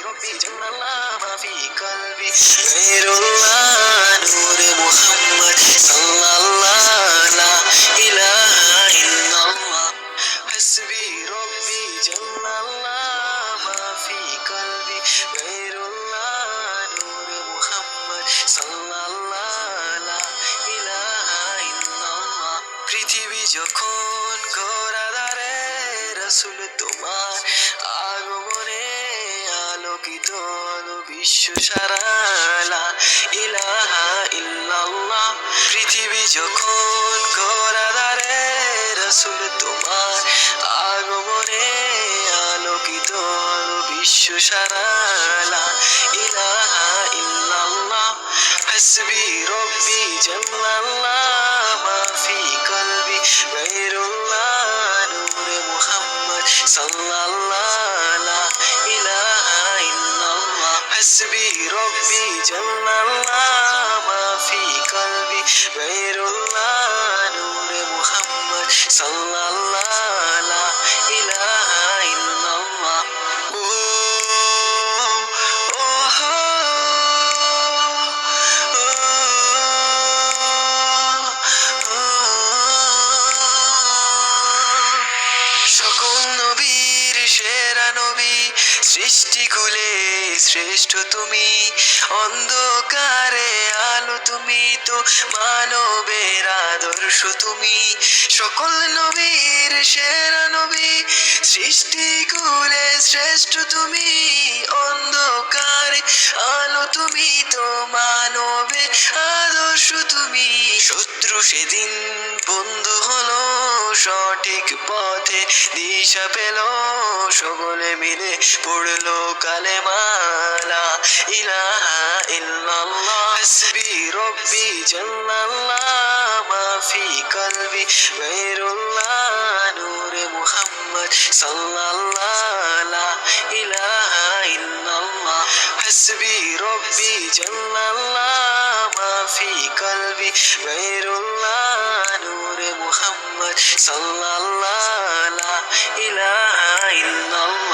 ربي جل الله ما في قلبي غير الله نور محمد صلى الله لا إله إلا الله حسبي ربي جل الله ما في قلبي غير الله نور محمد صلى الله لا إله إلا الله পৃথিবী যখন ঘোরা দাঁড়ে রাসূল তোমার আগমনে আলোকিত হলো বিশ্ব সারা লা ইলাহা ইল্লাল্লাহ পৃথিবী যখন ঘোরা দাঁড়ে রাসূল তোমার আগমনে আলোকিত হলো বিশ্ব সারা লা ইলাহা ইল্লাল্লাহ হাসবি রব্বি জাল্লাল্লাহ মা ফি কলবি গায়রুল্লাহ নূরে মুহাম্মদ সাল্লাল্লাহু লা ইলাহা ইল্লাল্লাহ হাসবি রব্বি জাল্লাল্লাহ মা ফি কলবি গায়রুল্লাহ নূরে মুহাম্মদ সাল্লাল্লাহু লা ইলাহা ইল্লাল্লাহ সকল নবীর সেরা নবী সৃষ্টি কুলে শ্রেষ্ঠ তুমি অন্ধকারে আলো তুমি তো মানবের আদর্শ তুমি সকল নবীর সেরা নবী সৃষ্টি কুলে শ্রেষ্ঠ তুমি অন্ধকারে আলো তুমি তো মানবের আদর্শ তুমি শত্রু সেদিন বন্ধু হলো সঠিক পথে দিশা পেল সকলে মিলে পড়লো কালেমা লা ইলাহা ইল্লাল্লাহ হাসবি রব্বি জাল্লাল্লাহ মা ফি কলবি গায়রুল্লাহ নূরে মুহাম্মদ সাল্লাল্লাহু লা ইলাহা ইল্লাল্লাহ হাসবি রব্বি জাল্লাল্লাহ মা ফি কলবি গায়রুল্লাহ নূরে মুহাম্মদ সাল্লাল্লাহু লা ইলাহা ইল্লাল্লাহ